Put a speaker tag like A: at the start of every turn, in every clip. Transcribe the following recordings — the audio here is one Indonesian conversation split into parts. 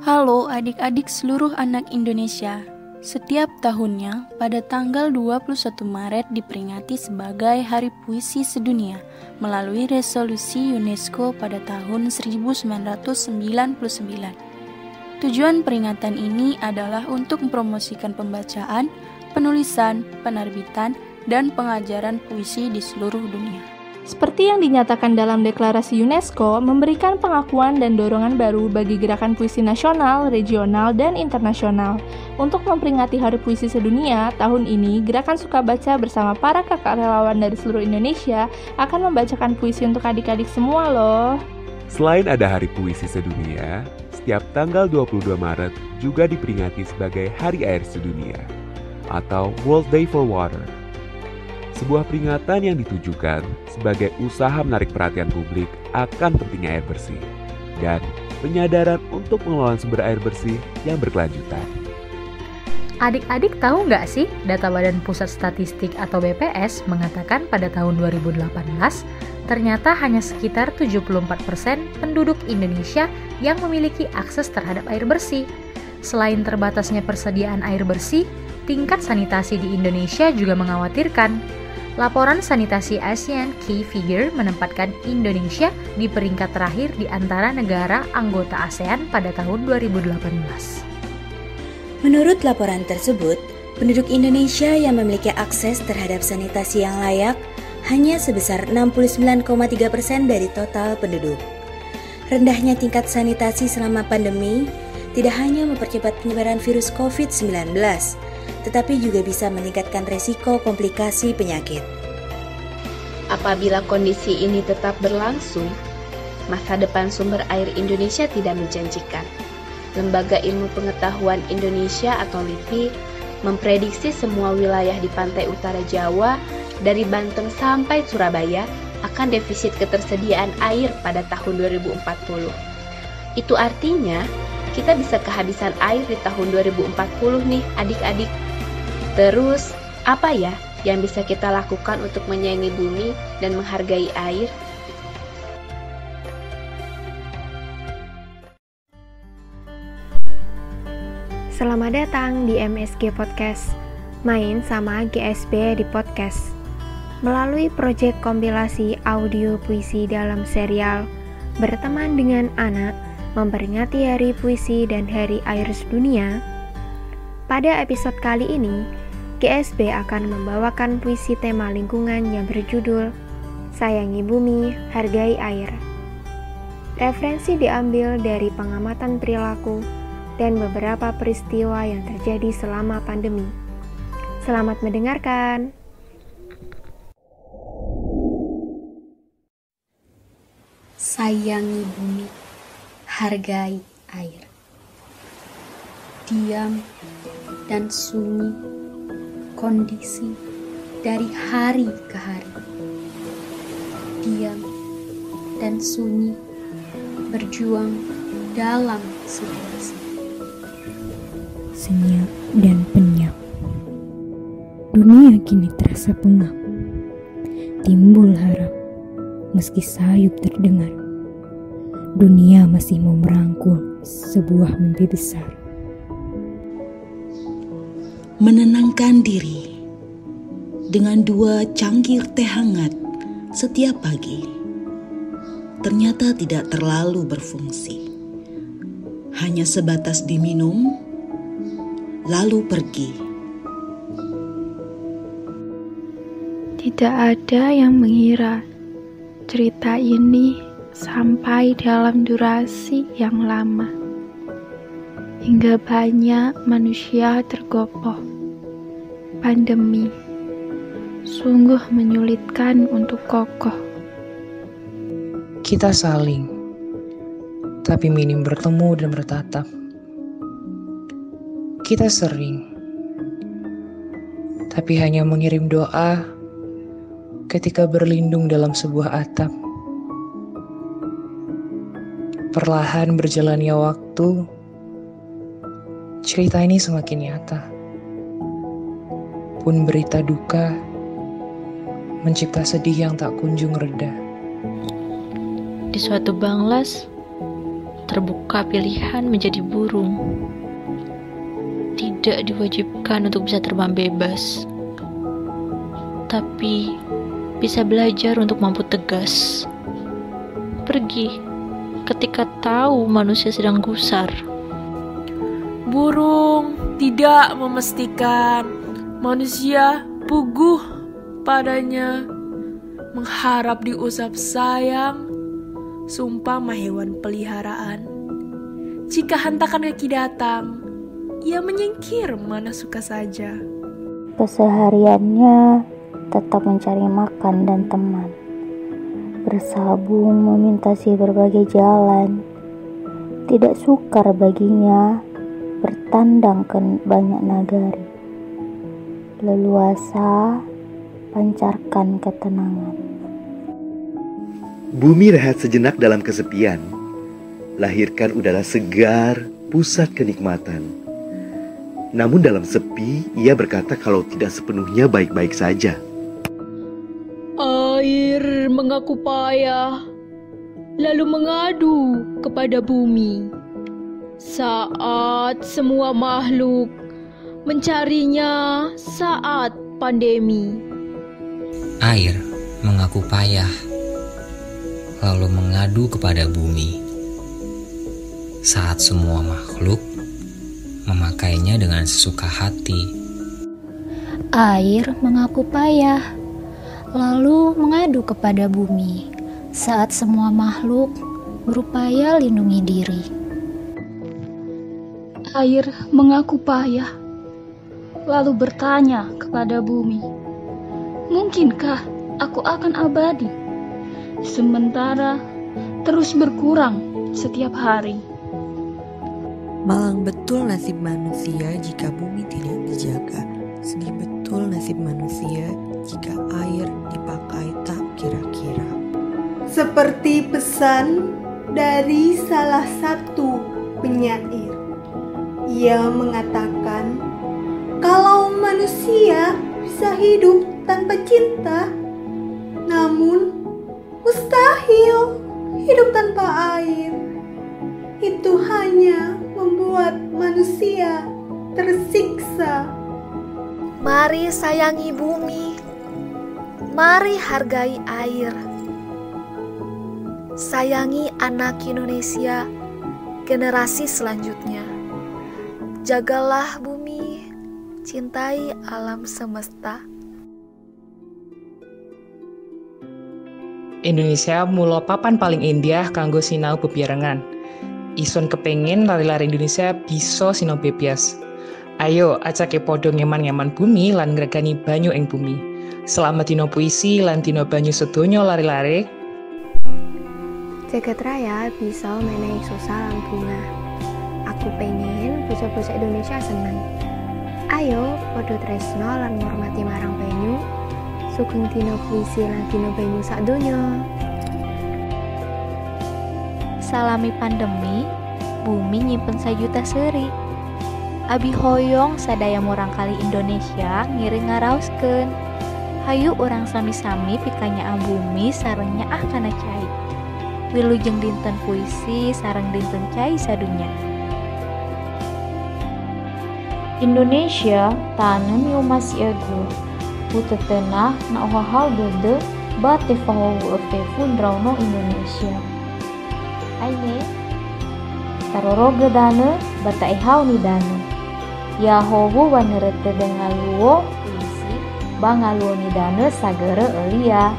A: Halo adik-adik seluruh anak Indonesia. Setiap tahunnya, pada tanggal 21 Maret diperingati sebagai Hari Puisi Sedunia melalui resolusi UNESCO pada tahun 1999. Tujuan peringatan ini adalah untuk mempromosikan pembacaan, penulisan, penerbitan, dan pengajaran puisi di seluruh dunia.
B: Seperti yang dinyatakan dalam deklarasi UNESCO, memberikan pengakuan dan dorongan baru bagi gerakan puisi nasional, regional, dan internasional. Untuk memperingati Hari Puisi Sedunia, tahun ini Gerakan Suka Baca bersama para kakak relawan dari seluruh Indonesia akan membacakan puisi untuk adik-adik semua loh.
C: Selain ada Hari Puisi Sedunia, setiap tanggal 22 Maret juga diperingati sebagai Hari Air Sedunia atau World Day for Water. Sebuah peringatan yang ditujukan sebagai usaha menarik perhatian publik akan pentingnya air bersih dan penyadaran untuk pengelolaan sumber air bersih yang berkelanjutan.
D: Adik-adik tahu nggak sih, data Badan Pusat Statistik atau BPS mengatakan pada tahun 2018, ternyata hanya sekitar 74% penduduk Indonesia yang memiliki akses terhadap air bersih. Selain terbatasnya persediaan air bersih, tingkat sanitasi di Indonesia juga mengkhawatirkan. Laporan sanitasi ASEAN Key Figure menempatkan Indonesia di peringkat terakhir di antara negara anggota ASEAN pada tahun 2018.
E: Menurut laporan tersebut, penduduk Indonesia yang memiliki akses terhadap sanitasi yang layak hanya sebesar 69,3% dari total penduduk. Rendahnya tingkat sanitasi selama pandemi tidak hanya mempercepat penyebaran virus COVID-19, tetapi juga bisa meningkatkan resiko komplikasi penyakit.
F: Apabila kondisi ini tetap berlangsung, masa depan sumber air Indonesia tidak menjanjikan. Lembaga Ilmu Pengetahuan Indonesia atau LIPI memprediksi semua wilayah di pantai utara Jawa dari Banten sampai Surabaya akan defisit ketersediaan air pada tahun 2040. Itu artinya kita bisa kehabisan air di tahun 2040 nih adik-adik. Terus, apa ya yang bisa kita lakukan untuk menyayangi bumi dan menghargai air?
G: Selamat datang di MSG Podcast, main sama GSB di podcast. Melalui proyek kompilasi audio puisi dalam serial Berteman dengan Anak, memperingati Hari Puisi dan Hari Air Sedunia. Pada episode kali ini, GSB akan membawakan puisi tema lingkungan yang berjudul Sayangi Bumi, Hargai Air. Referensi diambil dari pengamatan perilaku dan beberapa peristiwa yang terjadi selama pandemi. Selamat mendengarkan.
H: Sayangi bumi, hargai air. Diam dan sunyi, kondisi dari hari ke hari. Diam dan sunyi, berjuang dalam situasi.
I: Senyap dan penyap, dunia kini terasa pengap. Timbul harap, meski sayup terdengar. Dunia masih mau merangkul sebuah mimpi besar.
J: Menenangkan diri dengan 2 cangkir teh hangat setiap pagi ternyata tidak terlalu berfungsi. Hanya sebatas diminum, lalu pergi.
K: Tidak ada yang mengira cerita ini sampai dalam durasi yang lama, hingga banyak manusia tergopoh. Pandemi sungguh menyulitkan untuk kokoh.
L: Kita saling, tapi minim bertemu dan bertatap. Kita sering, tapi hanya mengirim doa ketika berlindung dalam sebuah atap. Perlahan berjalannya waktu, cerita ini semakin nyata. Pun berita duka mencipta sedih yang tak kunjung reda.
M: Di suatu banglas, terbuka pilihan menjadi burung. Tidak diwajibkan untuk bisa terbang bebas, tapi bisa belajar untuk mampu tegas. Pergi ketika tahu manusia sedang gusar.
N: Burung tidak memastikan manusia puguh padanya, mengharap diusap sayang, sumpama hewan peliharaan. Jika hentakan kaki datang, ia menyingkir mana suka saja.
O: Kesehariannya tetap mencari makan dan teman, bersabung memintasi berbagai jalan. Tidak sukar baginya bertandang ke banyak nagari. Leluasa pancarkan ketenangan.
P: Bumi rehat sejenak dalam kesepian, lahirkan udara segar, pusat kenikmatan. Namun dalam sepi, ia berkata kalau tidak sepenuhnya baik-baik saja.
Q: Air mengaku payah, lalu mengadu kepada bumi. Saat semua makhluk mencarinya saat pandemi.
R: Air mengaku payah, lalu mengadu kepada bumi. Saat semua makhluk memakainya dengan sesuka hati.
S: Air mengaku payah, lalu mengadu kepada bumi. Saat semua makhluk berupaya lindungi diri.
T: Air mengaku payah, lalu bertanya kepada bumi, mungkinkah aku akan abadi? Sementara terus berkurang setiap hari.
U: Malang betul nasib manusia jika bumi tidak dijaga. Sedih betul nasib manusia jika air dipakai tak kira-kira.
V: Seperti pesan dari salah satu penyair. Ia mengatakan, kalau manusia bisa hidup tanpa cinta, namun mustahil hidup tanpa air. Itu hanya membuat manusia tersiksa.
W: Mari sayangi bumi, mari hargai air. Sayangi anak Indonesia, generasi selanjutnya. Jagalah bumi, cintai alam semesta.
X: Indonesia mulo papan paling indah kanggo sinau bebarengan. Ison kepengin lari-lari Indonesia bisa sinau bebas. Ayo acake podo ngeman-ngeman bumi lan ngregani banyu ing bumi. Selamat dino puisi lan dino banyu sedonya lari-lari.
G: Jagat raya bisa menehi susah lan bunga. Aku pengen bocah-bocah Indonesia seneng. Ayo podo tresno lan ngormati marang banyu. Sugeng dino puisi lan dino banyu sadonya.
A: Salami pandemi, bumi nyimpen sajuta seri. Abi hoyong sadaya murangkali Indonesia ngiring ngaraoskeun. Hayu urang sami-sami pikanya bumi sarengnya kana cai. Wilujeng dinten puisi sareng dinten cai sadunya. Indonesia tanem yu masih agung. Putu tenah na hal gede bate fahawu efefun drauno Indonesia. Aine taroroge dana bata ihau ni dana. Ya howu wanerete dengaluo puisi bangaluo ni dana sagere elia.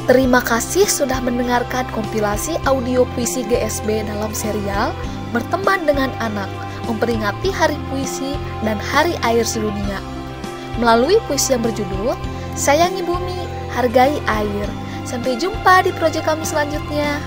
W: Terima kasih sudah mendengarkan kompilasi audio puisi GSB dalam serial Berteman dengan Anak, memperingati Hari Puisi dan Hari Air Sedunia. Melalui puisi yang berjudul Sayangi Bumi, Hargai Air. Sampai jumpa di proyek kami selanjutnya.